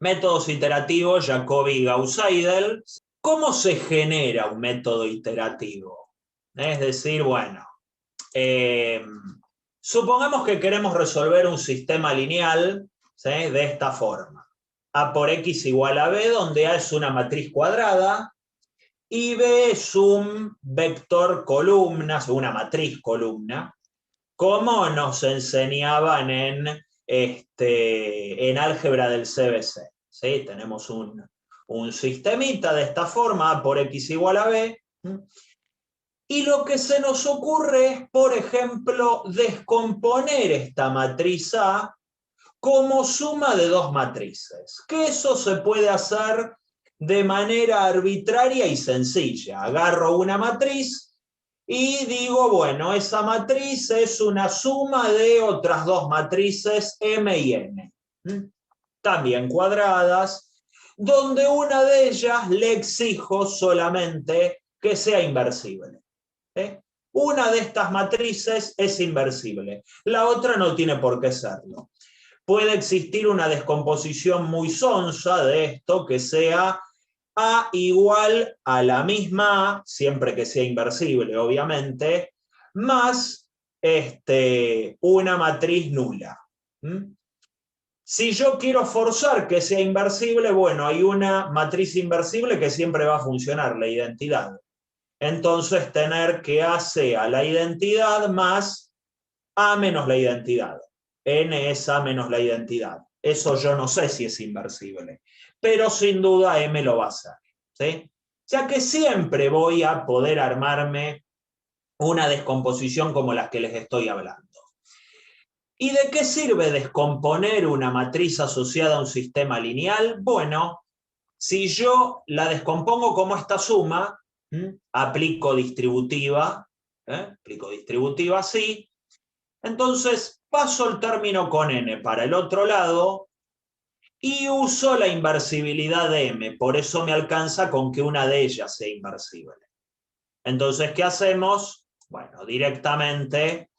Métodos iterativos, Jacobi y Gauss-Seidel. ¿Cómo se genera un método iterativo? Es decir, bueno, supongamos que queremos resolver un sistema lineal, ¿sí?, de esta forma. A por X igual a B, donde A es una matriz cuadrada y B es un vector columnas, una matriz columna, como nos enseñaban en álgebra del CBC. ¿Sí? Tenemos un sistemita de esta forma, A por X igual a B, y lo que se nos ocurre es, por ejemplo, descomponer esta matriz A como suma de dos matrices, que eso se puede hacer de manera arbitraria y sencilla. Agarro una matriz y digo, bueno, esa matriz es una suma de otras dos matrices M y N, también cuadradas, donde una de ellas le exijo solamente que sea inversible. Una de estas matrices es inversible, la otra no tiene por qué serlo. Puede existir una descomposición muy sonsa de esto, que sea A igual a la misma A, siempre que sea inversible, obviamente, más una matriz nula. Si yo quiero forzar que sea inversible, bueno, hay una matriz inversible que siempre va a funcionar, la identidad. Entonces, tener que A sea la identidad más A menos la identidad. N es A menos la identidad. Eso yo no sé si es inversible, pero sin duda M lo va a hacer, ¿sí? O sea que siempre voy a poder armarme una descomposición como las que les estoy hablando. ¿Y de qué sirve descomponer una matriz asociada a un sistema lineal? Bueno, si yo la descompongo como esta suma, aplico distributiva así, entonces paso el término con n para el otro lado y uso la inversibilidad de m, por eso me alcanza con que una de ellas sea inversible. Entonces, ¿qué hacemos? Bueno, directamente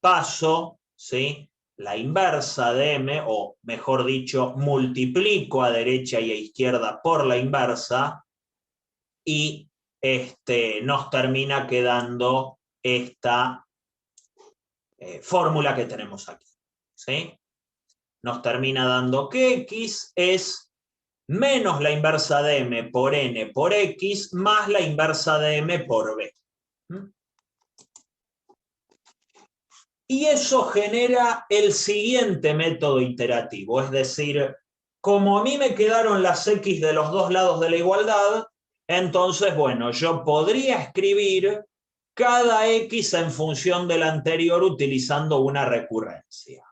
paso, ¿sí?, la inversa de m, o mejor dicho, multiplico a derecha y a izquierda por la inversa, y nos termina quedando esta fórmula que tenemos aquí, ¿sí? Nos termina dando que X es menos la inversa de M por N por X más la inversa de M por B. Y eso genera el siguiente método iterativo, es decir, como a mí me quedaron las X de los dos lados de la igualdad, entonces, bueno, yo podría escribir cada X en función del anterior utilizando una recurrencia.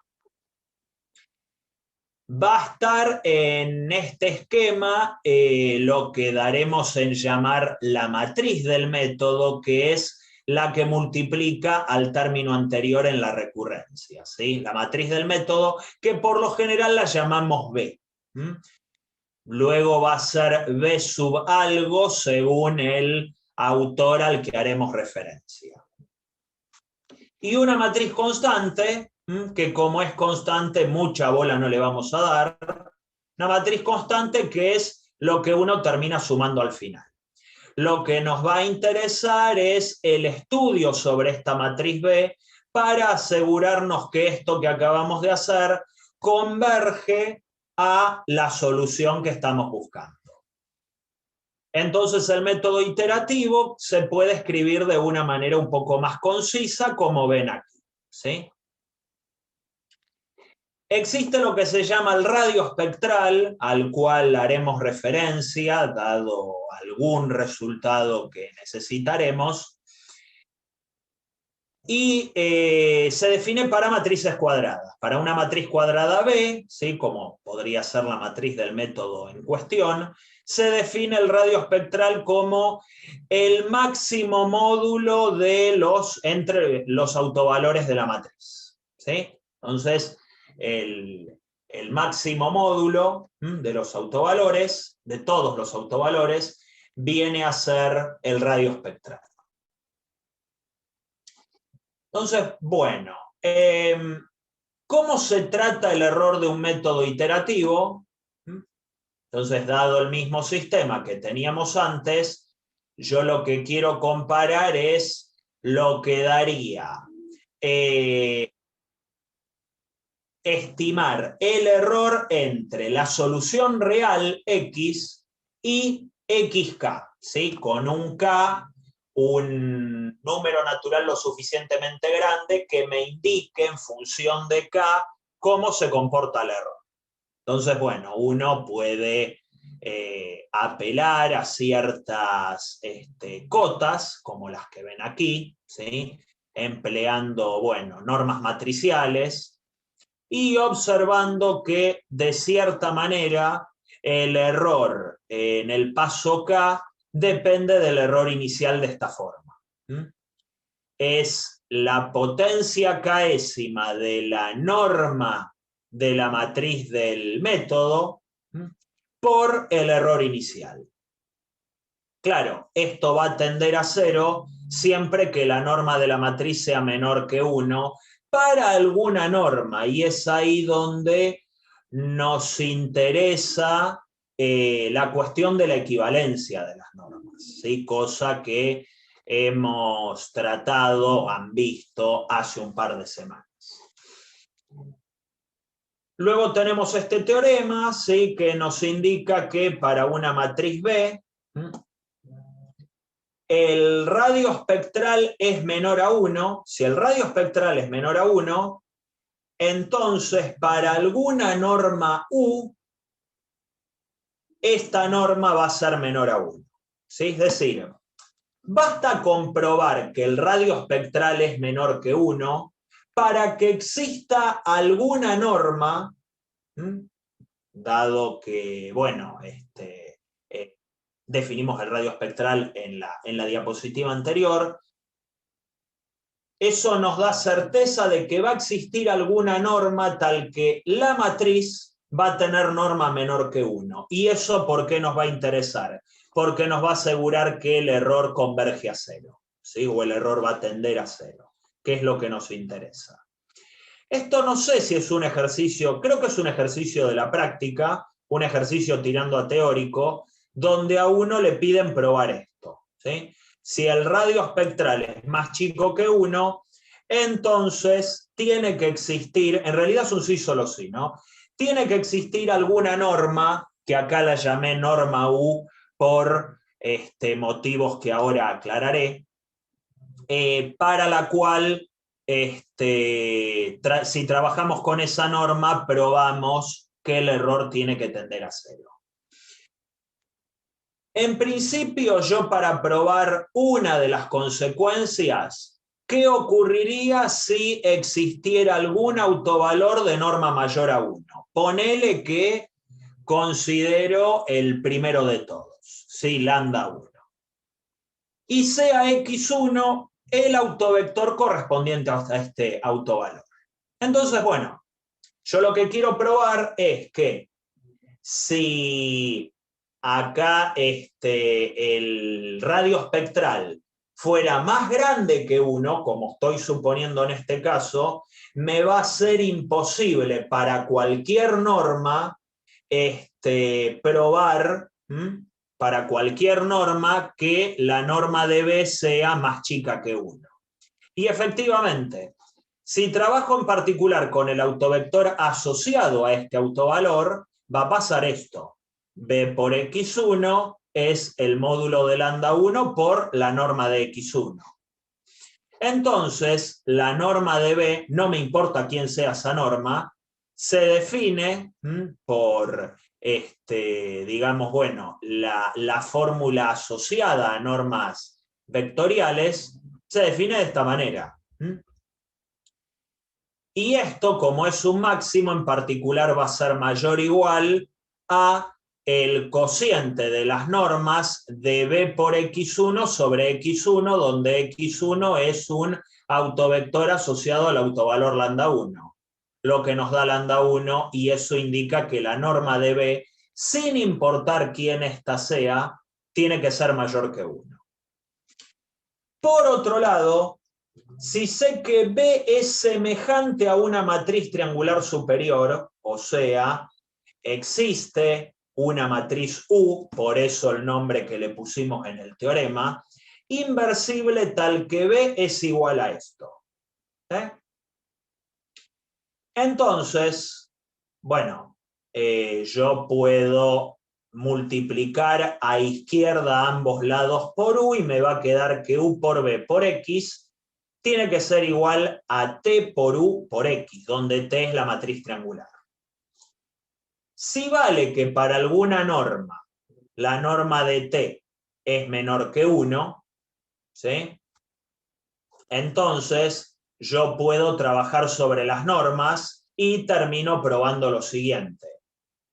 Va a estar en este esquema lo que daremos en llamar la matriz del método, que es la que multiplica al término anterior en la recurrencia, ¿sí? La matriz del método, que por lo general la llamamos B. Luego va a ser B sub algo según el autor al que haremos referencia. Y una matriz constante, que como es constante, mucha bola no le vamos a dar. Una matriz constante que es lo que uno termina sumando al final. Lo que nos va a interesar es el estudio sobre esta matriz B para asegurarnos que esto que acabamos de hacer converge a la solución que estamos buscando. Entonces el método iterativo se puede escribir de una manera un poco más concisa, como ven aquí, ¿sí? Existe lo que se llama el radio espectral, al cual haremos referencia, dado algún resultado que necesitaremos, y se define para matrices cuadradas. Para una matriz cuadrada B, ¿sí?, como podría ser la matriz del método en cuestión, se define el radio espectral como el máximo módulo de entre los autovalores de la matriz, ¿sí? Entonces, el máximo módulo de los autovalores, de todos los autovalores, viene a ser el radio espectral. Entonces, bueno, ¿cómo se trata el error de un método iterativo? Entonces, dado el mismo sistema que teníamos antes, yo lo que quiero comparar es lo que daría estimar el error entre la solución real X y XK, ¿sí? Con un K, un número natural lo suficientemente grande que me indique en función de K cómo se comporta el error. Entonces, bueno, uno puede apelar a ciertas cotas, como las que ven aquí, ¿sí? Empleando, bueno, normas matriciales y observando que, de cierta manera, el error en el paso K depende del error inicial de esta forma. Es la potencia késima de la norma de la matriz del método por el error inicial. Claro, esto va a tender a 0 siempre que la norma de la matriz sea menor que 1 para alguna norma, y es ahí donde nos interesa la cuestión de la equivalencia de las normas, ¿sí? Cosa que hemos tratado, han visto hace un par de semanas. Luego tenemos este teorema, ¿sí? Que nos indica que para una matriz B, el radio espectral es menor a 1. Si el radio espectral es menor a 1, entonces para alguna norma U, esta norma va a ser menor a 1. ¿Sí? Es decir, basta comprobar que el radio espectral es menor que 1 para que exista alguna norma, dado que, bueno, definimos el radio espectral en la diapositiva anterior. Eso nos da certeza de que va a existir alguna norma tal que la matriz va a tener norma menor que 1. ¿Y eso por qué nos va a interesar? Porque nos va a asegurar que el error converge a 0, ¿sí? O el error va a tender a 0, que es lo que nos interesa. Esto no sé si es un ejercicio, creo que es un ejercicio de la práctica, un ejercicio tirando a teórico, donde a uno le piden probar esto, ¿sí? Si el radio espectral es más chico que 1, entonces tiene que existir, en realidad es un sí solo sí, ¿no? Tiene que existir alguna norma, que acá la llamé norma U por motivos que ahora aclararé, para la cual si trabajamos con esa norma, probamos que el error tiene que tender a 0. En principio, yo para probar una de las consecuencias, ¿qué ocurriría si existiera algún autovalor de norma mayor a 1? Ponele que considero el primero de todos, ¿sí? Lambda 1. Y sea X1 el autovector correspondiente a este autovalor. Entonces, bueno, yo lo que quiero probar es que si acá el radio espectral fuera más grande que 1, como estoy suponiendo en este caso, me va a ser imposible para cualquier norma probar para cualquier norma que la norma de B sea más chica que 1. Y efectivamente, si trabajo en particular con el autovector asociado a este autovalor, va a pasar esto. B por X1 es el módulo de lambda 1 por la norma de X1. Entonces, la norma de B, no me importa quién sea esa norma, se define por, digamos, bueno, la fórmula asociada a normas vectoriales, se define de esta manera. Y esto, como es un máximo, en particular va a ser mayor o igual a el cociente de las normas de B por X1 sobre X1, donde X1 es un autovector asociado al autovalor lambda 1, lo que nos da lambda 1, y eso indica que la norma de B, sin importar quién ésta sea, tiene que ser mayor que 1. Por otro lado, si sé que B es semejante a una matriz triangular superior, o sea, existe una matriz U, por eso el nombre que le pusimos en el teorema, inversible tal que B es igual a esto. Entonces, bueno, yo puedo multiplicar a izquierda ambos lados por U y me va a quedar que U por B por X tiene que ser igual a T por U por X, donde T es la matriz triangular. Si vale que para alguna norma, la norma de T es menor que 1, ¿sí? Entonces yo puedo trabajar sobre las normas y termino probando lo siguiente,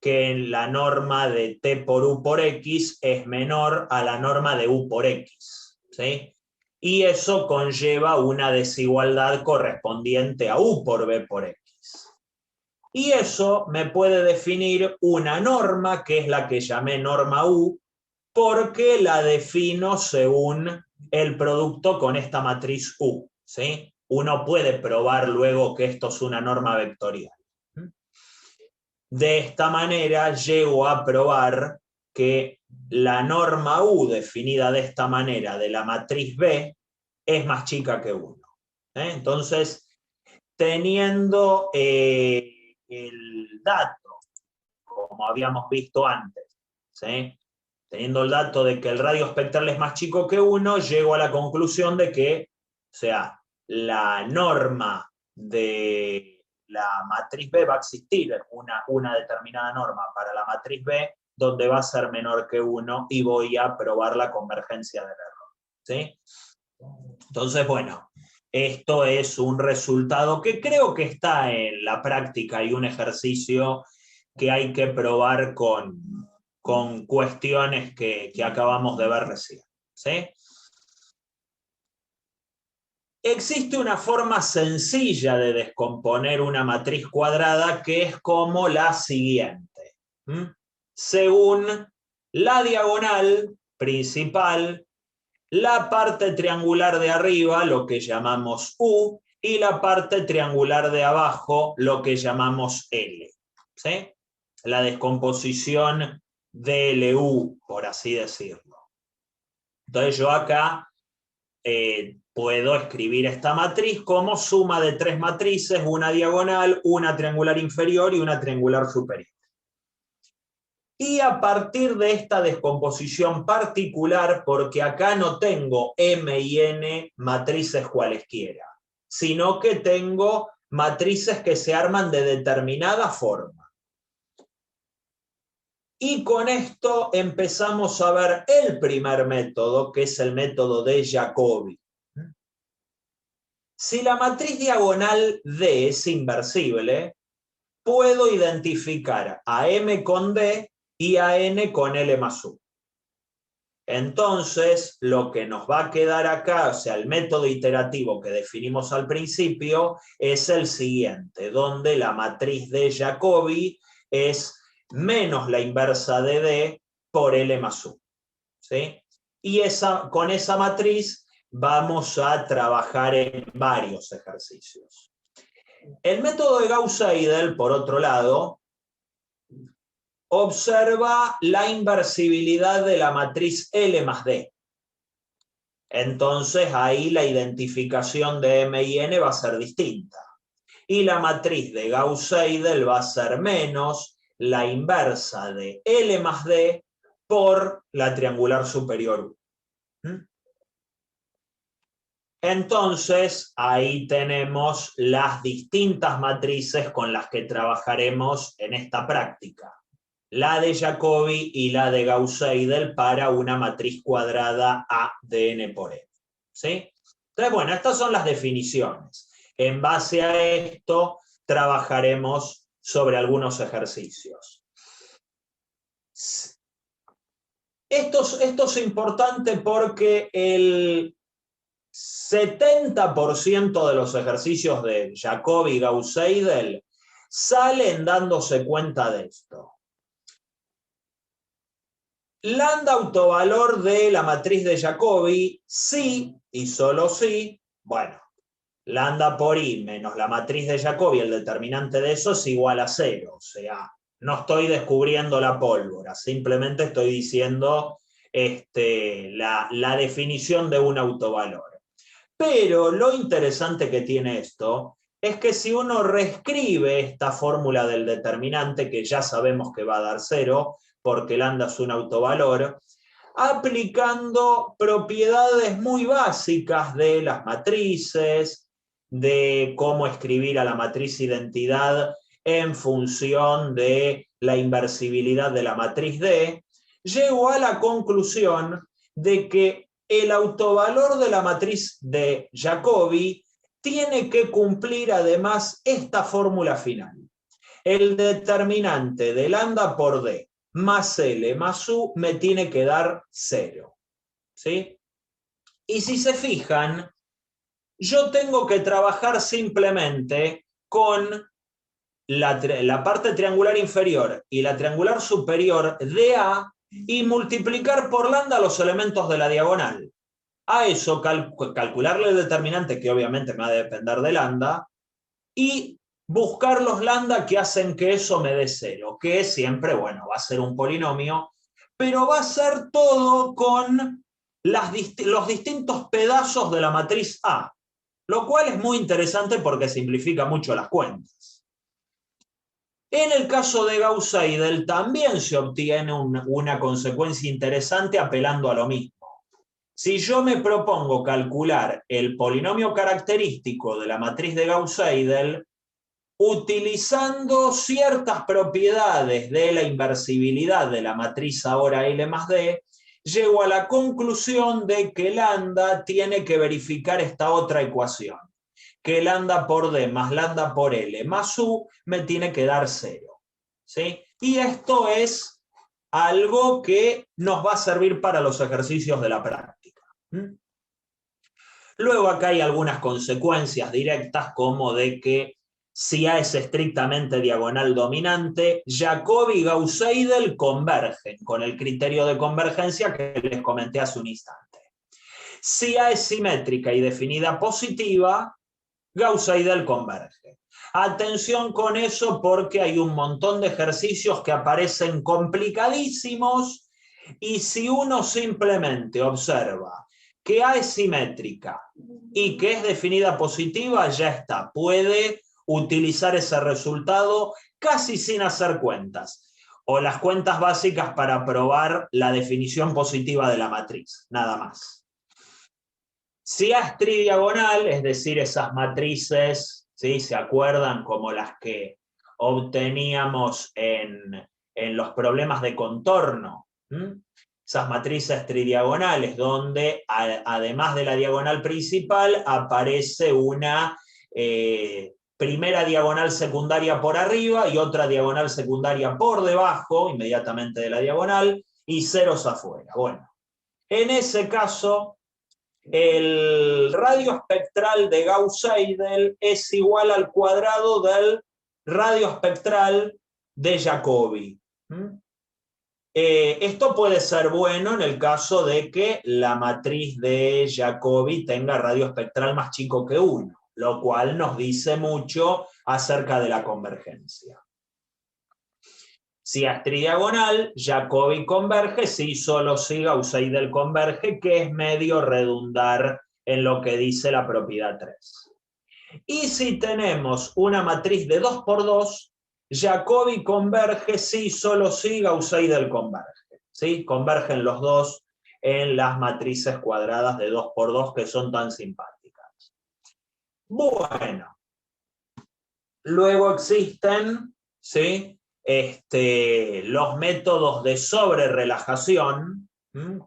que la norma de T por U por X es menor a la norma de U por X, ¿sí? Y eso conlleva una desigualdad correspondiente a U por B por X. Y eso me puede definir una norma, que es la que llamé norma U, porque la defino según el producto con esta matriz U, ¿sí? Uno puede probar luego que esto es una norma vectorial. De esta manera llego a probar que la norma U definida de esta manera de la matriz B es más chica que 1. Entonces, teniendo el dato, como habíamos visto antes, ¿sí? Teniendo el dato de que el radio espectral es más chico que 1, llego a la conclusión de que, o sea, la norma de la matriz B va a existir una determinada norma para la matriz B donde va a ser menor que 1 y voy a probar la convergencia del error, ¿sí? Entonces, bueno, esto es un resultado que creo que está en la práctica y un ejercicio que hay que probar con cuestiones que acabamos de ver recién, ¿sí? Existe una forma sencilla de descomponer una matriz cuadrada que es como la siguiente. Según la diagonal principal, la parte triangular de arriba, lo que llamamos U, y la parte triangular de abajo, lo que llamamos L. ¿Sí? La descomposición de LU, por así decirlo. Entonces yo acá puedo escribir esta matriz como suma de tres matrices, una diagonal, una triangular inferior y una triangular superior. Y a partir de esta descomposición particular, porque acá no tengo M y N matrices cualesquiera, sino que tengo matrices que se arman de determinada forma. Y con esto empezamos a ver el primer método, que es el método de Jacobi. Si la matriz diagonal D es inversible, puedo identificar a M con D y a N con L más U. Entonces, lo que nos va a quedar acá, o sea, el método iterativo que definimos al principio, es el siguiente, donde la matriz de Jacobi es menos la inversa de D por L más U. ¿Sí? Y con esa matriz vamos a trabajar en varios ejercicios. El método de Gauss-Seidel, por otro lado, observa la inversibilidad de la matriz L más D. Entonces ahí la identificación de M y N va a ser distinta. Y la matriz de Gauss-Seidel va a ser menos la inversa de L más D por la triangular superior U. Entonces, ahí tenemos las distintas matrices con las que trabajaremos en esta práctica. La de Jacobi y la de Gauss-Seidel para una matriz cuadrada A de n por n. ¿Sí? Entonces, bueno, estas son las definiciones. En base a esto, trabajaremos sobre algunos ejercicios. Esto es importante porque el 70% de los ejercicios de Jacobi y Gauss-Seidel salen dándose cuenta de esto. Lambda autovalor de la matriz de Jacobi, sí y solo sí, bueno, lambda por i menos la matriz de Jacobi, el determinante de eso es igual a 0, o sea, no estoy descubriendo la pólvora, simplemente estoy diciendo la definición de un autovalor. Pero lo interesante que tiene esto es que si uno reescribe esta fórmula del determinante, que ya sabemos que va a dar 0, porque lambda es un autovalor, aplicando propiedades muy básicas de las matrices, de cómo escribir a la matriz identidad en función de la inversibilidad de la matriz D, llego a la conclusión de que el autovalor de la matriz de Jacobi tiene que cumplir además esta fórmula final. El determinante de lambda por D más L más U me tiene que dar 0. ¿Sí? Y si se fijan, yo tengo que trabajar simplemente con la parte triangular inferior y la triangular superior de A y multiplicar por lambda los elementos de la diagonal. A eso calcularle el determinante, que obviamente me va a depender de lambda, y buscar los lambda que hacen que eso me dé 0, que siempre, bueno, va a ser un polinomio, pero va a ser todo con los distintos pedazos de la matriz A, lo cual es muy interesante porque simplifica mucho las cuentas. En el caso de Gauss-Seidel también se obtiene una consecuencia interesante apelando a lo mismo. Si yo me propongo calcular el polinomio característico de la matriz de Gauss-Seidel, utilizando ciertas propiedades de la inversibilidad de la matriz ahora L más D, llego a la conclusión de que lambda tiene que verificar esta otra ecuación, que lambda por D más lambda por L más U me tiene que dar 0. ¿Sí? Y esto es algo que nos va a servir para los ejercicios de la práctica. Luego acá hay algunas consecuencias directas, como de que si A es estrictamente diagonal dominante, Jacobi y Gauss-Seidel convergen con el criterio de convergencia que les comenté hace un instante. Si A es simétrica y definida positiva, Gauss-Seidel converge. Atención con eso porque hay un montón de ejercicios que aparecen complicadísimos y si uno simplemente observa que A es simétrica y que es definida positiva, ya está. Puede utilizar ese resultado casi sin hacer cuentas. O las cuentas básicas para probar la definición positiva de la matriz, nada más. Si A es tridiagonal, es decir, esas matrices, ¿sí? ¿Se acuerdan? Como las que obteníamos en los problemas de contorno. Esas matrices tridiagonales donde además de la diagonal principal aparece una primera diagonal secundaria por arriba y otra diagonal secundaria por debajo, inmediatamente de la diagonal, y ceros afuera. Bueno, en ese caso, el radio espectral de Gauss-Seidel es igual al cuadrado del radio espectral de Jacobi. Esto puede ser bueno en el caso de que la matriz de Jacobi tenga radio espectral más chico que 1, lo cual nos dice mucho acerca de la convergencia. Si es tridiagonal, Jacobi converge, si solo si Gauss-Seidel converge, que es medio redundar en lo que dice la propiedad 3. Y si tenemos una matriz de 2 por 2, Jacobi converge si solo si Gauss-Seidel converge. ¿Sí? Convergen los dos en las matrices cuadradas de 2 por 2 que son tan simpáticas. Bueno, luego existen, ¿sí?, los métodos de sobrerelajación,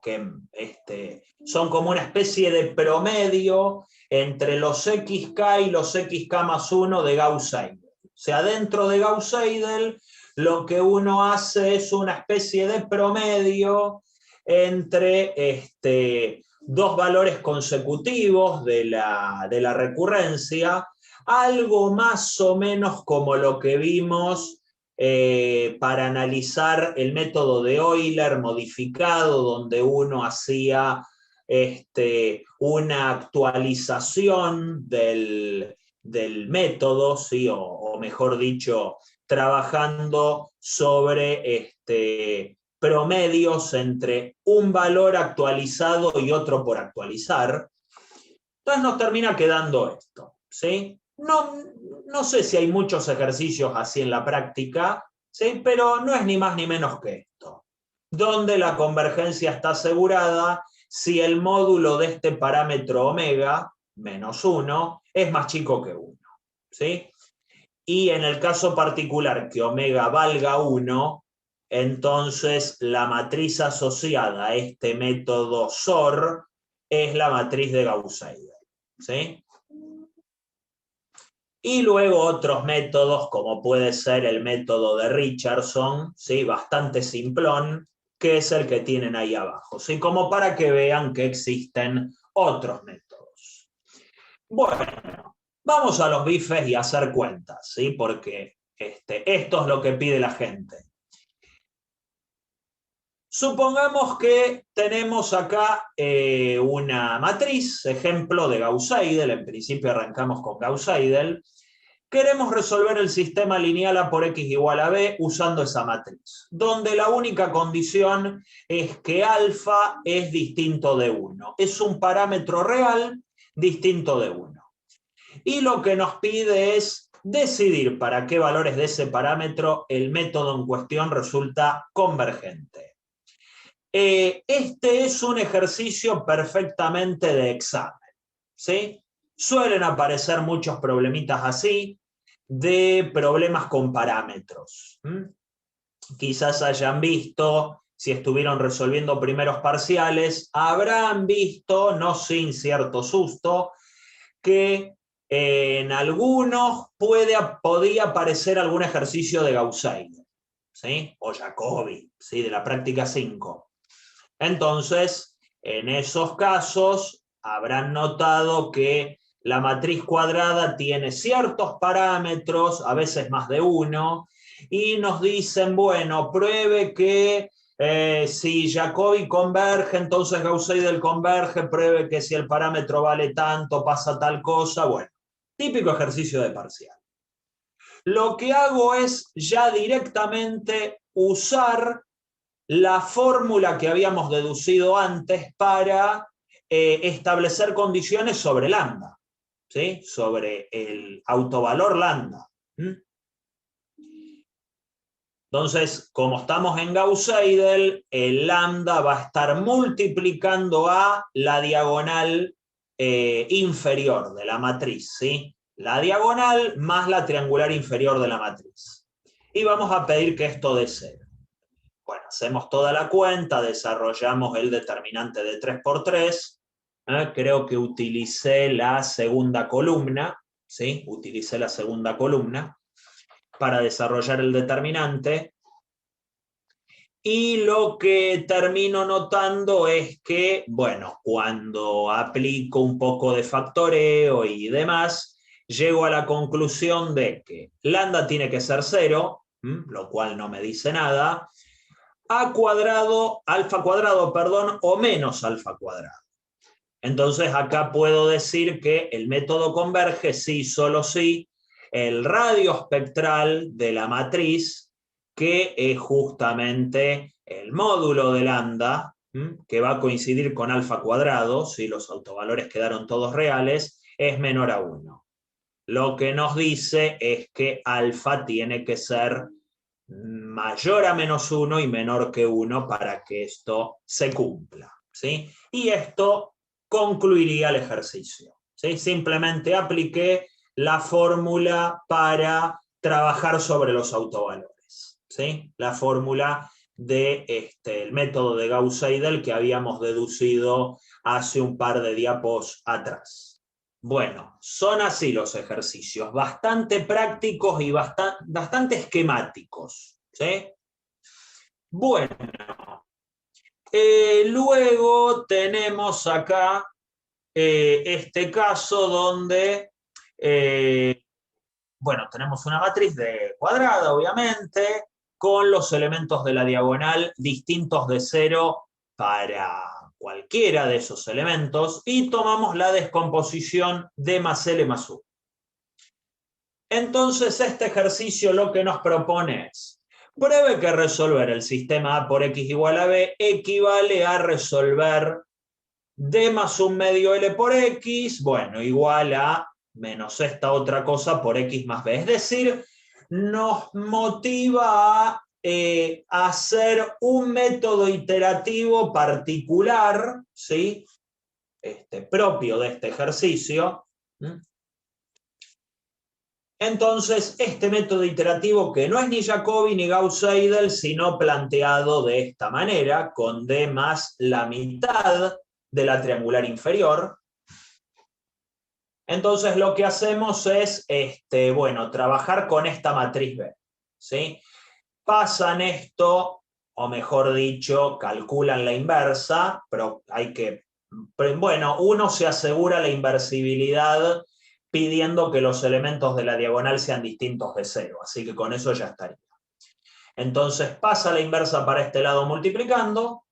que son como una especie de promedio entre los xk y los xk más 1 de Gauss-Seidel. O sea, dentro de Gauss-Seidel lo que uno hace es una especie de promedio entre dos valores consecutivos de la recurrencia, algo más o menos como lo que vimos para analizar el método de Euler modificado, donde uno hacía una actualización del método, ¿sí? o mejor dicho, trabajando sobre promedios entre un valor actualizado y otro por actualizar. Entonces nos termina quedando esto, ¿sí? No sé si hay muchos ejercicios así en la práctica, ¿sí? Pero no es ni más ni menos que esto, donde la convergencia está asegurada si el módulo de este parámetro omega, menos 1, es más chico que 1, ¿sí? Y en el caso particular que omega valga 1, entonces la matriz asociada a este método SOR es la matriz de Gauss-Seidel, ¿sí? Y luego otros métodos, como puede ser el método de Richardson, ¿sí? Bastante simplón, que es el que tienen ahí abajo, ¿sí? Como para que vean que existen otros métodos. Bueno, vamos a los bifes y a hacer cuentas, ¿sí? Porque esto es lo que pide la gente. Supongamos que tenemos acá una matriz, ejemplo de Gauss-Seidel, en principio arrancamos con Gauss-Seidel. Queremos resolver el sistema lineal A por X igual a B usando esa matriz, donde la única condición es que alfa es distinto de 1. Es un parámetro real distinto de 1. Y lo que nos pide es decidir para qué valores de ese parámetro el método en cuestión resulta convergente. Este es un ejercicio perfectamente de examen, ¿sí? Suelen aparecer muchos problemitas así, de problemas con parámetros. Quizás hayan visto, si estuvieron resolviendo primeros parciales, habrán visto, no sin cierto susto, que en algunos podía aparecer algún ejercicio de Gauss-Seidel, ¿sí? O Jacobi, ¿sí? De la práctica 5. Entonces, en esos casos, habrán notado que la matriz cuadrada tiene ciertos parámetros, a veces más de uno, y nos dicen, bueno, pruebe que si Jacobi converge, entonces Gauss-Seidel converge, pruebe que si el parámetro vale tanto, pasa tal cosa. Bueno, típico ejercicio de parcial. Lo que hago es ya directamente usar la fórmula que habíamos deducido antes para establecer condiciones sobre lambda, ¿sí? Sobre el autovalor lambda. Entonces, como estamos en Gauss-Seidel, el lambda va a estar multiplicando a la diagonal inferior de la matriz, ¿sí? La diagonal más la triangular inferior de la matriz. Y vamos a pedir que esto dé 0. Bueno, hacemos toda la cuenta, desarrollamos el determinante de 3×3. Creo que utilicé la segunda columna, ¿sí? Utilicé la segunda columna para desarrollar el determinante. Y lo que termino notando es que, bueno, cuando aplico un poco de factoreo y demás, llego a la conclusión de que lambda tiene que ser 0, lo cual no me dice nada, alfa cuadrado, perdón, o menos alfa cuadrado. Entonces acá puedo decir que el método converge si, solo si, el radio espectral de la matriz, que es justamente el módulo de lambda, que va a coincidir con alfa cuadrado, si los autovalores quedaron todos reales, es menor a 1. Lo que nos dice es que alfa tiene que ser mayor a menos 1 y menor que 1 para que esto se cumpla, ¿sí? Y esto concluiría el ejercicio, ¿sí? Simplemente apliqué la fórmula para trabajar sobre los autovalores, ¿sí? La fórmula del método de Gauss-Seidel que habíamos deducido hace un par de diapos atrás. Bueno, son así los ejercicios, bastante prácticos y bastante esquemáticos, ¿sí? Bueno, luego tenemos acá este caso donde, bueno, tenemos una matriz de cuadrada, obviamente, con los elementos de la diagonal distintos de 0 para cualquiera de esos elementos y tomamos la descomposición D más L más U. Entonces este ejercicio lo que nos propone es, pruebe que resolver el sistema A por X igual a B equivale a resolver D más un medio L por X, bueno, igual a menos esta otra cosa por X más B. Es decir, nos motiva a hacer un método iterativo particular, ¿sí? Propio de este ejercicio. Entonces, este método iterativo, que no es ni Jacobi ni Gauss-Seidel, sino planteado de esta manera, con D más la mitad de la triangular inferior. Entonces, lo que hacemos es, bueno, trabajar con esta matriz B, ¿sí? Pasan esto, o mejor dicho, calculan la inversa, pero hay que, bueno, uno se asegura la inversibilidad pidiendo que los elementos de la diagonal sean distintos de cero, así que con eso ya estaría. Entonces pasa la inversa para este lado multiplicando,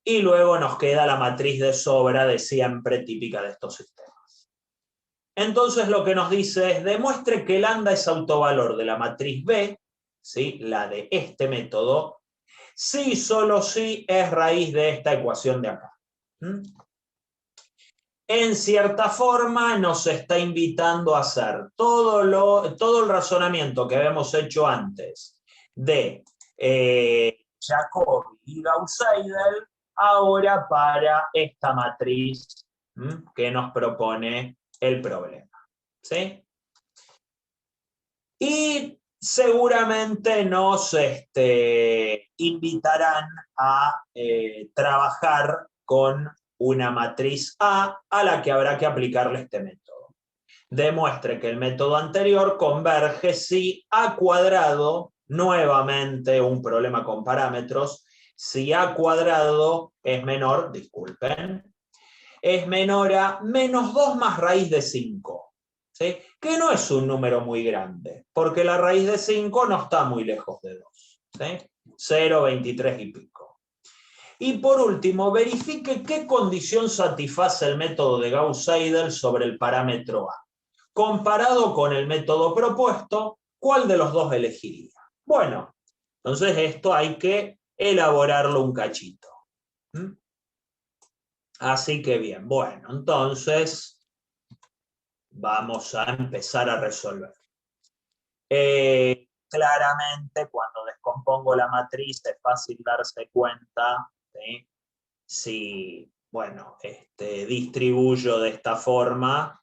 y luego nos queda la matriz de sobra de siempre típica de estos sistemas. Entonces lo que nos dice es, demuestre que lambda es autovalor de la matriz B, ¿sí? La de este método, si solo si es raíz de esta ecuación de acá. En cierta forma nos está invitando a hacer todo el razonamiento que habíamos hecho antes de Jacobi y Gauss-Seidel, ahora para esta matriz que nos propone el problema. ¿Sí? Y seguramente nos invitarán a trabajar con una matriz A la que habrá que aplicarle este método. Demuestre que el método anterior converge si A cuadrado, nuevamente un problema con parámetros, si A cuadrado es menor, disculpen, es menor a menos 2 más raíz de 5. ¿Sí? Que no es un número muy grande, porque la raíz de 5 no está muy lejos de 2. ¿Sí? 0, 23 y pico. Y por último, verifique qué condición satisface el método de Gauss-Seidel sobre el parámetro A. Comparado con el método propuesto, ¿cuál de los dos elegiría? Bueno, entonces esto hay que elaborarlo un cachito. Así que bien, bueno, entonces vamos a empezar a resolver. Claramente, cuando descompongo la matriz es fácil darse cuenta, ¿sí? Si, bueno, distribuyo de esta forma,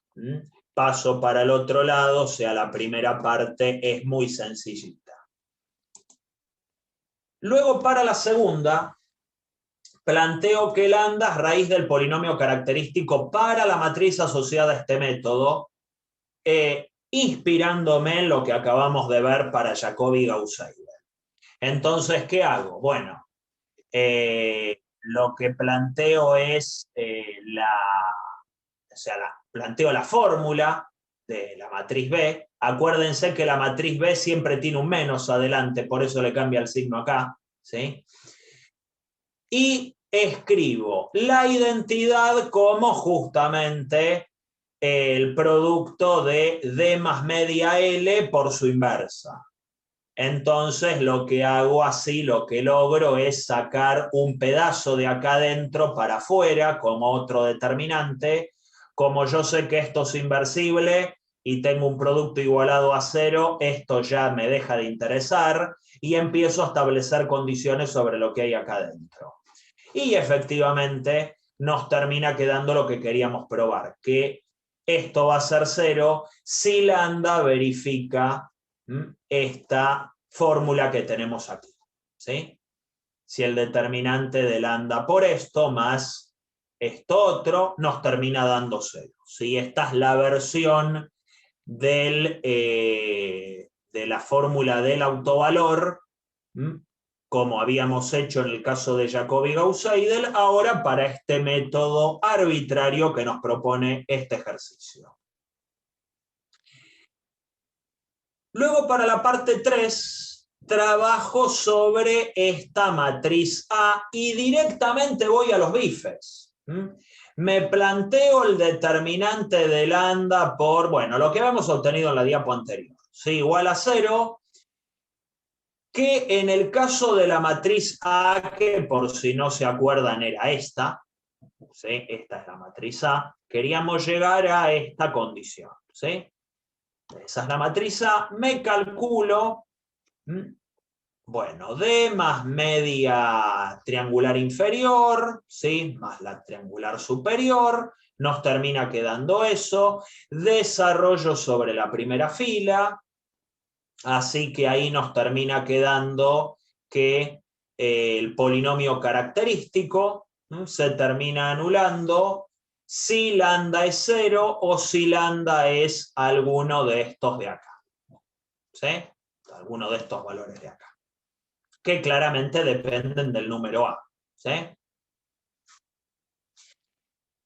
paso para el otro lado, o sea, la primera parte es muy sencillita. Luego, para la segunda, planteo que lambda es raíz del polinomio característico para la matriz asociada a este método, inspirándome en lo que acabamos de ver para Jacobi y Gauss-Seidel. Entonces, ¿qué hago? Bueno, lo que planteo es planteo la fórmula de la matriz B. Acuérdense que la matriz B siempre tiene un menos adelante, por eso le cambia el signo acá, ¿sí? Y escribo la identidad como justamente el producto de D más media L por su inversa. Entonces lo que hago así, lo que logro es sacar un pedazo de acá adentro para afuera como otro determinante. Como yo sé que esto es inversible y tengo un producto igualado a 0, esto ya me deja de interesar y empiezo a establecer condiciones sobre lo que hay acá adentro. Y efectivamente nos termina quedando lo que queríamos probar, que esto va a ser 0 si lambda verifica esta fórmula que tenemos aquí. ¿Sí? Si el determinante de lambda por esto más esto otro nos termina dando 0. ¿Sí? Esta es la versión de la fórmula del autovalor, como habíamos hecho en el caso de Jacobi y Gauss-Seidel, ahora para este método arbitrario que nos propone este ejercicio. Luego, para la parte 3, trabajo sobre esta matriz A y directamente voy a los bifes. Me planteo el determinante de lambda por, bueno, lo que habíamos obtenido en la diapo anterior, ¿sí? Igual a 0, que en el caso de la matriz A, que por si no se acuerdan era esta, ¿sí? Esta es la matriz A, queríamos llegar a esta condición, ¿sí? Esa es la matriz A, me calculo, bueno, D más media triangular inferior, ¿sí? Más la triangular superior, nos termina quedando eso, desarrollo sobre la primera fila, así que ahí nos termina quedando que el polinomio característico se termina anulando si lambda es 0 o si lambda es alguno de estos de acá, ¿sí? Alguno de estos valores de acá, que claramente dependen del número A, ¿sí?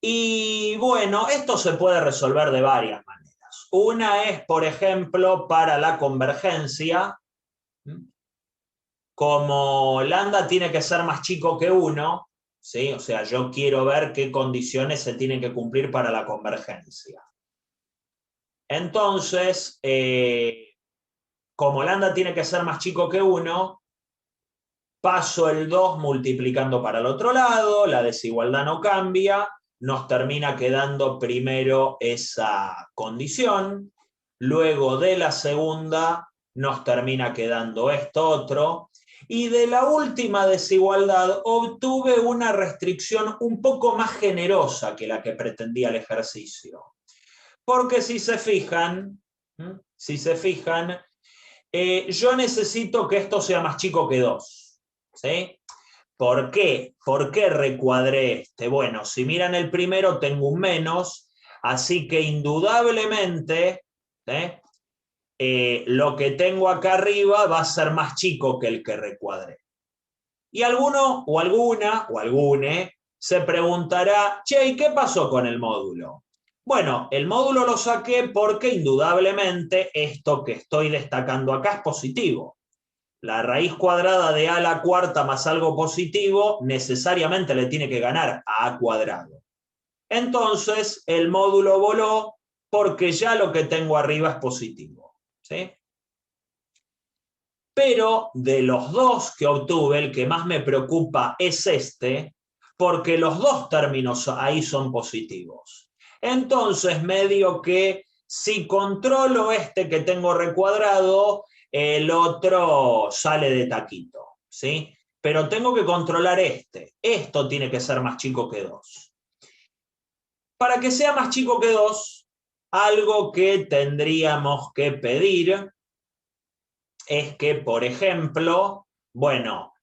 Y bueno, esto se puede resolver de varias maneras. Una es, por ejemplo, para la convergencia, como lambda tiene que ser más chico que 1, ¿sí? O sea, yo quiero ver qué condiciones se tienen que cumplir para la convergencia. Entonces, como lambda tiene que ser más chico que 1, paso el 2 multiplicando para el otro lado, la desigualdad no cambia, nos termina quedando primero esa condición, luego de la segunda nos termina quedando esto otro, y de la última desigualdad obtuve una restricción un poco más generosa que la que pretendía el ejercicio. Porque si se fijan, yo necesito que esto sea más chico que 2, ¿sí? ¿Por qué? ¿Por qué recuadré este? Bueno, si miran el primero tengo un menos, así que indudablemente lo que tengo acá arriba va a ser más chico que el que recuadré. Y alguno o alguna o algune se preguntará, che, ¿y qué pasó con el módulo? Bueno, el módulo lo saqué porque indudablemente esto que estoy destacando acá es positivo. La raíz cuadrada de a la cuarta más algo positivo necesariamente le tiene que ganar a a cuadrado. Entonces, el módulo voló porque ya lo que tengo arriba es positivo, ¿sí? Pero de los dos que obtuve, el que más me preocupa es este, porque los dos términos ahí son positivos. Entonces, medio que si controlo este que tengo recuadrado, el otro sale de taquito, ¿sí? Pero tengo que controlar este. Esto tiene que ser más chico que 2. Para que sea más chico que 2, algo que tendríamos que pedir es que, por ejemplo, bueno,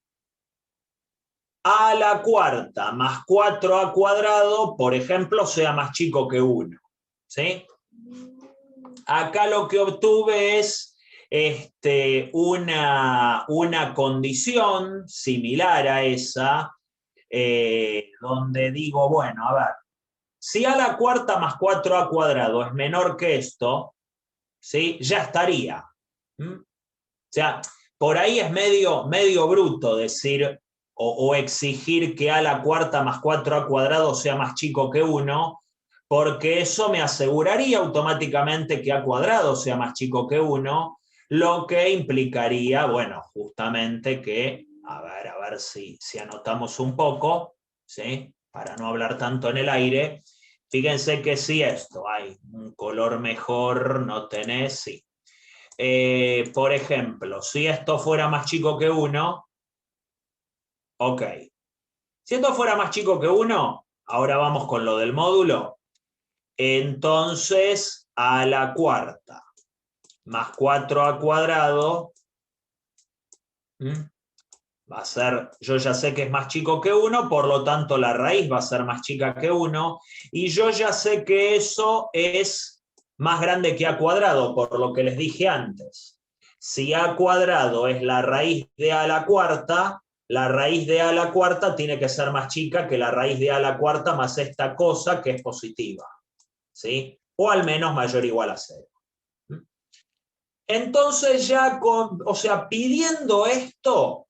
a la cuarta más 4a cuadrado, por ejemplo, sea más chico que 1, ¿sí? Acá lo que obtuve es una condición similar a esa, donde digo, bueno, a ver, si a la cuarta más 4a cuadrado es menor que esto, ¿sí? Ya estaría. O sea, por ahí es medio bruto decir o exigir que a la cuarta más 4a cuadrado sea más chico que 1, porque eso me aseguraría automáticamente que a cuadrado sea más chico que 1, lo que implicaría, bueno, justamente que, a ver si anotamos un poco, ¿sí? Para no hablar tanto en el aire, fíjense que si esto hay un color mejor, no tenés, sí. Por ejemplo, si esto fuera más chico que 1, ok. Si esto fuera más chico que 1, ahora vamos con lo del módulo. Entonces, a la cuarta más 4a cuadrado va a ser, yo ya sé que es más chico que 1, por lo tanto la raíz va a ser más chica que 1, y yo ya sé que eso es más grande que a cuadrado, por lo que les dije antes. Si a cuadrado es la raíz de a la cuarta, la raíz de a la cuarta tiene que ser más chica que la raíz de a la cuarta más esta cosa que es positiva, ¿sí? O al menos mayor o igual a 0. Entonces ya, o sea, pidiendo esto,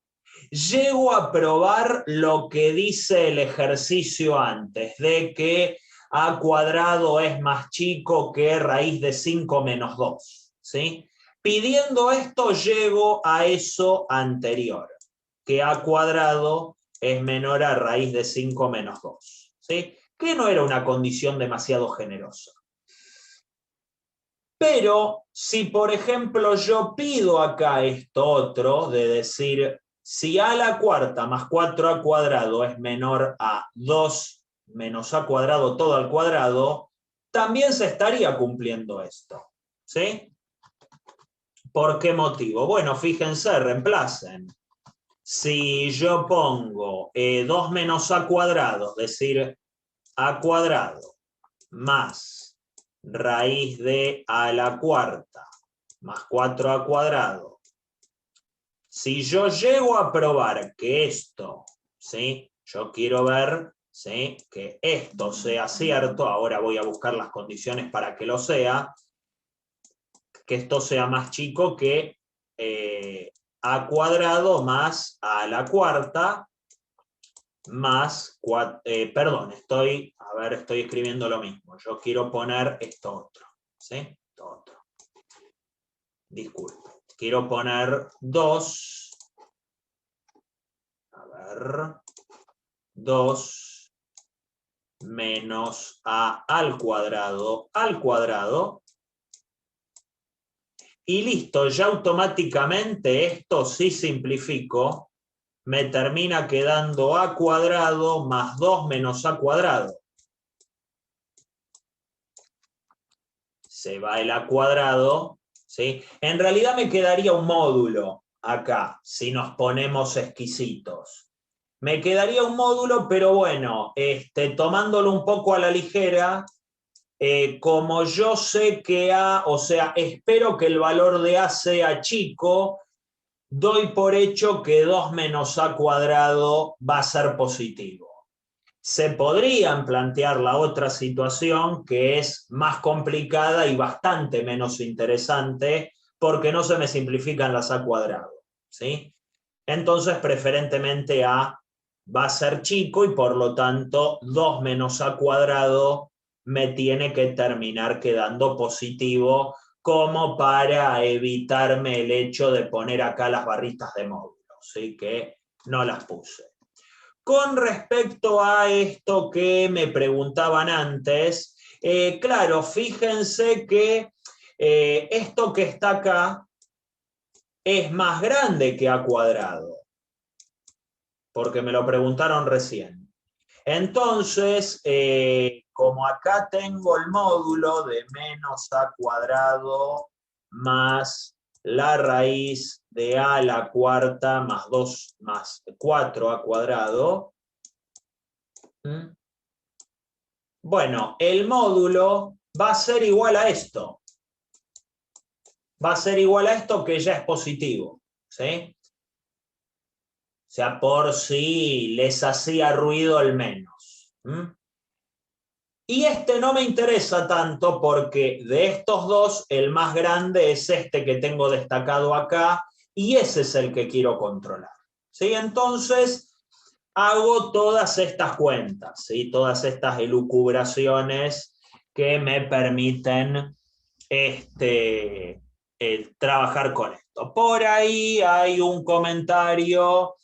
llego a probar lo que dice el ejercicio antes, de que a cuadrado es más chico que raíz de 5 menos 2, ¿sí? Pidiendo esto llego a eso anterior, que a cuadrado es menor a raíz de 5 menos 2, ¿sí? Que no era una condición demasiado generosa. Pero si, por ejemplo, yo pido acá esto otro, de decir, si a la cuarta más 4a cuadrado es menor a 2 menos a cuadrado todo al cuadrado, también se estaría cumpliendo esto, ¿sí? ¿Por qué motivo? Bueno, fíjense, reemplacen. Si yo pongo 2 menos a cuadrado, es decir, a cuadrado más raíz de a la cuarta más 4a cuadrado. Si yo llego a probar que esto, ¿sí? Yo quiero ver, ¿sí?, que esto sea cierto, ahora voy a buscar las condiciones para que lo sea, que esto sea más chico que a cuadrado más a la cuarta más, perdón, estoy escribiendo lo mismo. Yo quiero poner esto otro, ¿sí? Esto otro. Disculpe. Quiero poner 2, a ver, 2 menos a al cuadrado, y listo, ya automáticamente esto, si simplifico, me termina quedando a cuadrado más 2 menos a cuadrado. Se va el a cuadrado, ¿sí? En realidad me quedaría un módulo acá, si nos ponemos exquisitos. Me quedaría un módulo, pero bueno, tomándolo un poco a la ligera, como yo sé que A, o sea, espero que el valor de A sea chico, doy por hecho que 2 menos A cuadrado va a ser positivo. Se podrían plantear la otra situación, que es más complicada y bastante menos interesante, porque no se me simplifican las A cuadrado, ¿sí? Entonces, preferentemente A va a ser chico y por lo tanto 2 menos A cuadrado me tiene que terminar quedando positivo, como para evitarme el hecho de poner acá las barritas de módulo, ¿sí? Que no las puse. Con respecto a esto que me preguntaban antes, claro, fíjense que esto que está acá es más grande que a cuadrado, porque me lo preguntaron recién. Entonces, como acá tengo el módulo de menos a cuadrado más la raíz de a la cuarta más 2 más 4a cuadrado, bueno, el módulo va a ser igual a esto. Va a ser igual a esto, que ya es positivo, ¿sí? O sea, por si les hacía ruido el menos. Y no me interesa tanto, porque de estos dos, el más grande es este que tengo destacado acá, y ese es el que quiero controlar, ¿sí? Entonces, hago todas estas cuentas, ¿sí? Todas estas elucubraciones que me permiten trabajar con esto. Por ahí hay un comentario,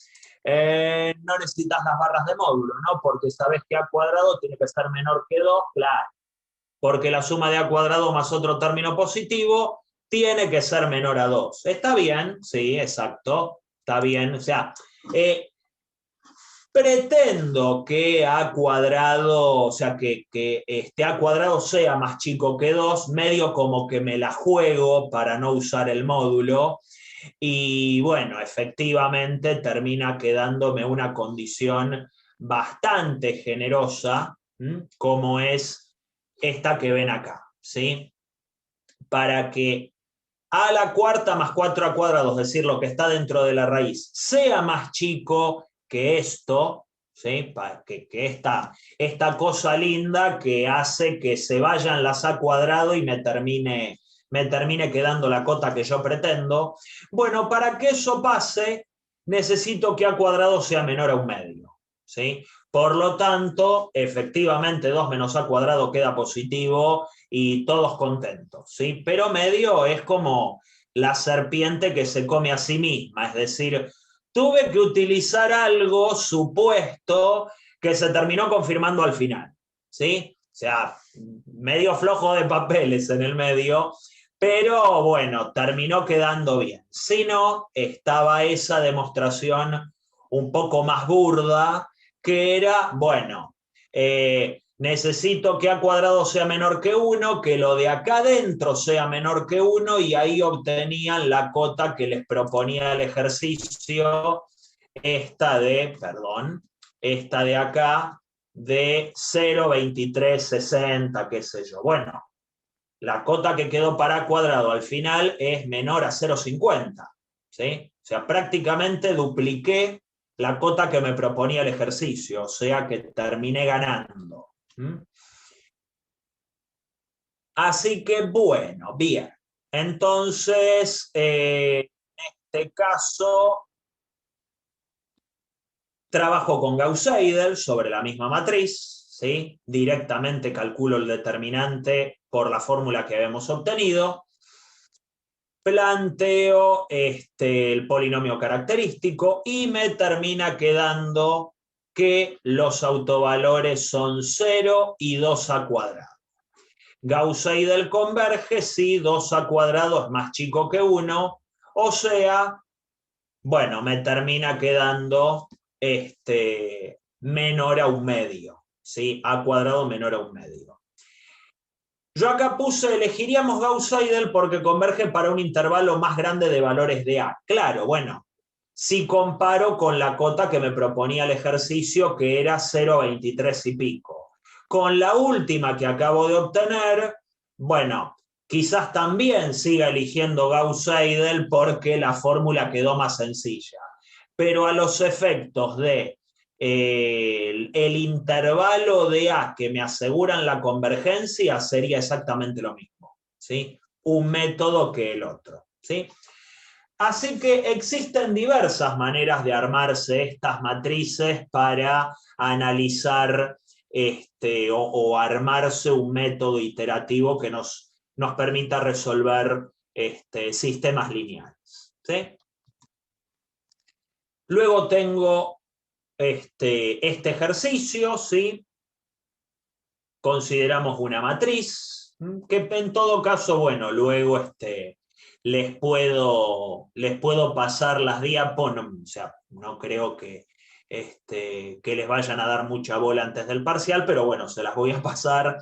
no necesitas las barras de módulo, ¿no? Porque sabes que a cuadrado tiene que ser menor que 2, claro, porque la suma de a cuadrado más otro término positivo tiene que ser menor a 2. ¿Está bien? Sí, exacto, está bien. O sea, pretendo que a cuadrado, o sea, que a cuadrado sea más chico que 2, medio como que me la juego para no usar el módulo, y bueno, efectivamente termina quedándome una condición bastante generosa, como es esta que ven acá, ¿sí? Para que a la cuarta más 4a cuadrado, es decir, lo que está dentro de la raíz, sea más chico que esto, ¿sí? Para que esta cosa linda que hace que se vayan las a cuadrado y me termine quedando la cota que yo pretendo. Bueno, para que eso pase, necesito que a cuadrado sea menor a un medio, ¿sí? Por lo tanto, efectivamente 2 menos a cuadrado queda positivo y todos contentos, ¿sí? Pero medio es como la serpiente que se come a sí misma, es decir, tuve que utilizar algo supuesto que se terminó confirmando al final, ¿sí? O sea, medio flojo de papeles en el medio, pero bueno, terminó quedando bien. Si no, estaba esa demostración un poco más burda, que era, bueno, necesito que a cuadrado sea menor que 1, que lo de acá adentro sea menor que 1, y ahí obtenían la cota que les proponía el ejercicio, esta de acá, de 0,2360, qué sé yo. Bueno, la cota que quedó para cuadrado al final es menor a 0,50, ¿sí? O sea, prácticamente dupliqué la cota que me proponía el ejercicio, o sea que terminé ganando. Así que bueno, bien. Entonces, en este caso, trabajo con Gauss-Seidel sobre la misma matriz, ¿sí? Directamente calculo el determinante por la fórmula que habíamos obtenido. Planteo el polinomio característico y me termina quedando que los autovalores son 0 y 2 a cuadrado. Gauss-Seidel converge si 2 a cuadrado es más chico que 1, o sea, bueno, me termina quedando menor a un medio, ¿sí? A cuadrado menor a un medio. Yo acá puse, elegiríamos Gauss-Seidel porque converge para un intervalo más grande de valores de A. Claro, bueno, si comparo con la cota que me proponía el ejercicio, que era 0,23 y pico. Con la última que acabo de obtener, bueno, quizás también siga eligiendo Gauss-Seidel porque la fórmula quedó más sencilla. Pero a los efectos de el intervalo de A que me aseguran la convergencia sería exactamente lo mismo, ¿sí? Un método que el otro, ¿sí? Así que existen diversas maneras de armarse estas matrices para analizar o armarse un método iterativo que nos permita resolver sistemas lineales, ¿sí? Luego tengo este ejercicio, ¿sí? Consideramos una matriz, que en todo caso, bueno, luego les puedo pasar las diapos, o sea, no creo que les vayan a dar mucha bola antes del parcial, pero bueno, se las voy a pasar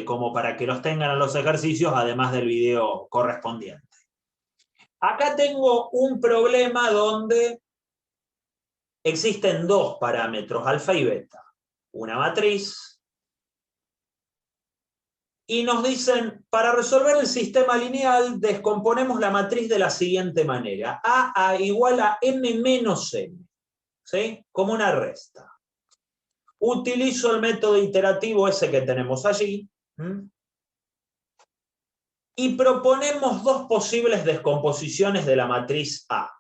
como para que los tengan a los ejercicios, además del video correspondiente. Acá tengo un problema donde existen dos parámetros, alfa y beta, una matriz, y nos dicen, para resolver el sistema lineal, descomponemos la matriz de la siguiente manera, A igual a M menos M, ¿sí? Como una resta. Utilizo el método iterativo ese que tenemos allí, y proponemos dos posibles descomposiciones de la matriz A.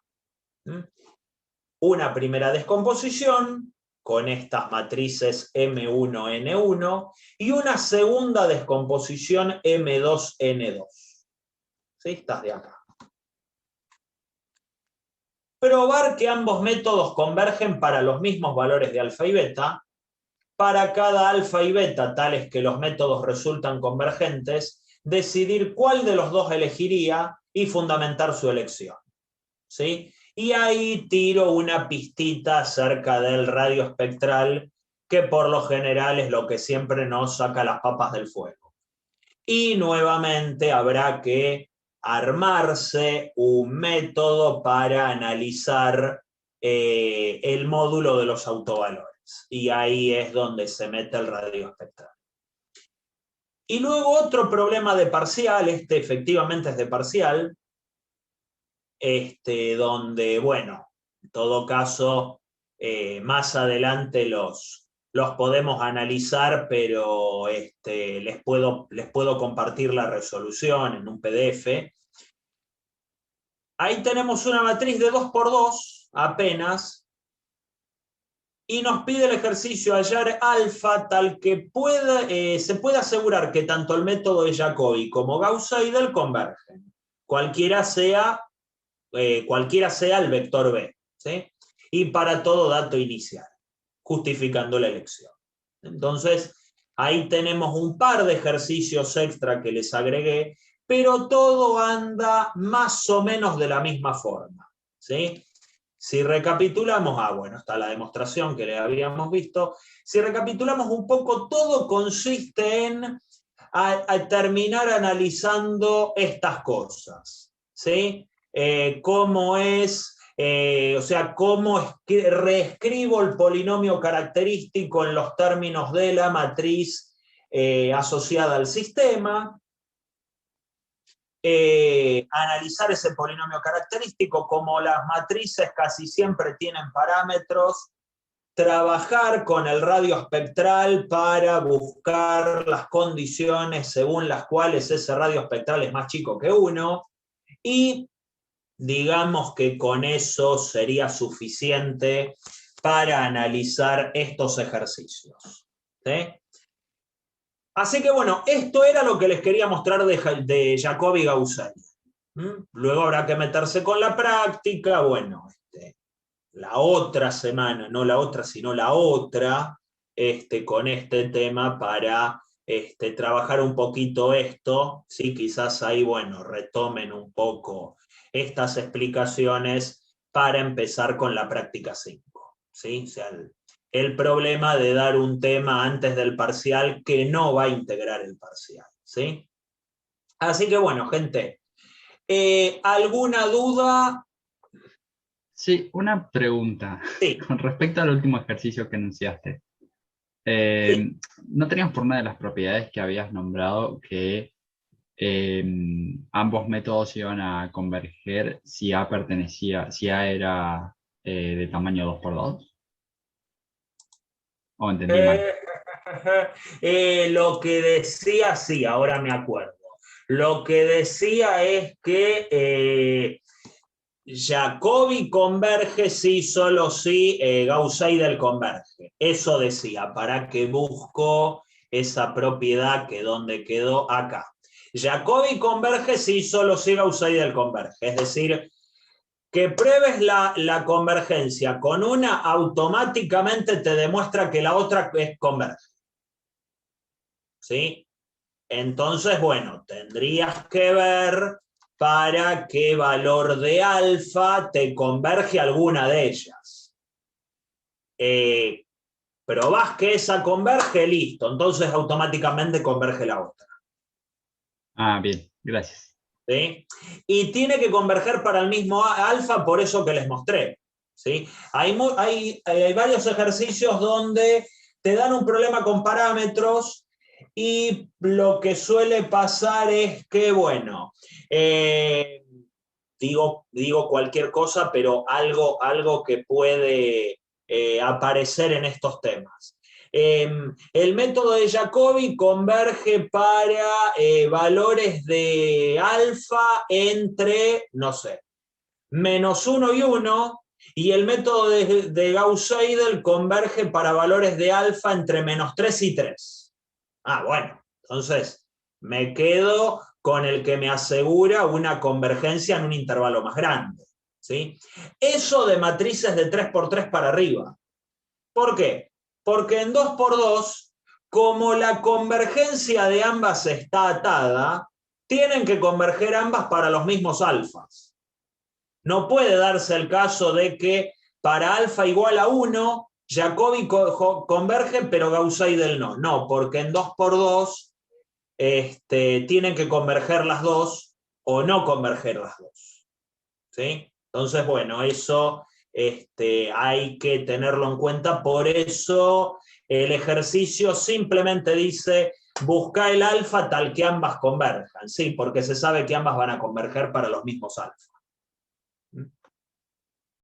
Una primera descomposición con estas matrices M1, N1, y una segunda descomposición M2, N2. ¿Sí? Estas de acá. Probar que ambos métodos convergen para los mismos valores de alfa y beta. Para cada alfa y beta, tales que los métodos resultan convergentes, decidir cuál de los dos elegiría y fundamentar su elección, ¿sí? Y ahí tiro una pistita acerca del radio espectral, que por lo general es lo que siempre nos saca las papas del fuego. Y nuevamente habrá que armarse un método para analizar el módulo de los autovalores. Y ahí es donde se mete el radio espectral. Y luego otro problema de parcial, efectivamente es de parcial, donde, bueno, en todo caso, más adelante los podemos analizar, pero les puedo compartir la resolución en un PDF. Ahí tenemos una matriz de 2 por 2, apenas, y nos pide el ejercicio hallar alfa tal que se pueda asegurar que tanto el método de Jacobi como Gauss-Seidel convergen, cualquiera sea el vector B, ¿sí? Y para todo dato inicial, justificando la elección. Entonces, ahí tenemos un par de ejercicios extra que les agregué, pero todo anda más o menos de la misma forma, ¿sí? Si recapitulamos, bueno, está la demostración que le habíamos visto. Si recapitulamos un poco, todo consiste en terminar analizando estas cosas, ¿sí? Cómo reescribo el polinomio característico en los términos de la matriz asociada al sistema. Analizar ese polinomio característico, como las matrices casi siempre tienen parámetros, trabajar con el radio espectral para buscar las condiciones según las cuales ese radio espectral es más chico que 1, y digamos que con eso sería suficiente para analizar estos ejercicios, ¿sí? Así que bueno, esto era lo que les quería mostrar de Jacobi y Gauss-Seidel. Luego habrá que meterse con la práctica. Bueno, la otra semana, no la otra, sino la otra, con este tema para trabajar un poquito esto, ¿sí? Quizás ahí, bueno, retomen un poco estas explicaciones para empezar con la práctica 5, ¿sí? O sea, el problema de dar un tema antes del parcial que no va a integrar el parcial, ¿sí? Así que bueno, gente, ¿alguna duda? Sí, una pregunta Sí. con respecto al último ejercicio que enunciaste. Sí. ¿No tenías por una de las propiedades que habías nombrado que ambos métodos iban a converger si A era de tamaño 2×2? ¿O entendí mal? Lo que decía, sí, ahora me acuerdo. Lo que decía es que Jacobi converge sí, solo sí, Gauss-Seidel converge. Eso decía, para que busco esa propiedad que donde quedó acá. Jacobi converge sí, solo sí, Gauss-Seidel converge. Es decir, que pruebes la convergencia con una, automáticamente te demuestra que la otra es converge, ¿sí? Entonces, bueno, tendrías que ver para qué valor de alfa te converge alguna de ellas. Probás que esa converge, listo, entonces automáticamente converge la otra. Ah, bien, gracias. ¿Sí? Y tiene que converger para el mismo alfa, por eso que les mostré, ¿sí? Hay varios ejercicios donde te dan un problema con parámetros y lo que suele pasar es que, bueno, digo cualquier cosa, pero algo que puede aparecer en estos temas. El método de Jacobi converge para valores de alfa entre, no sé, -1 y 1, y el método de Gauss-Seidel converge para valores de alfa entre -3 y 3. Ah, bueno, entonces me quedo con el que me asegura una convergencia en un intervalo más grande, ¿sí? Eso de matrices de 3×3 para arriba. ¿Por qué? Porque en 2×2, como la convergencia de ambas está atada, tienen que converger ambas para los mismos alfas. No puede darse el caso de que para alfa igual a 1, Jacobi converge, pero Gauss-Seidel no. No, porque en 2×2 tienen que converger las dos o no converger las dos, ¿sí? Entonces, bueno, eso hay que tenerlo en cuenta. Por eso el ejercicio simplemente dice busca el alfa tal que ambas converjan, ¿sí? Porque se sabe que ambas van a converger para los mismos alfas.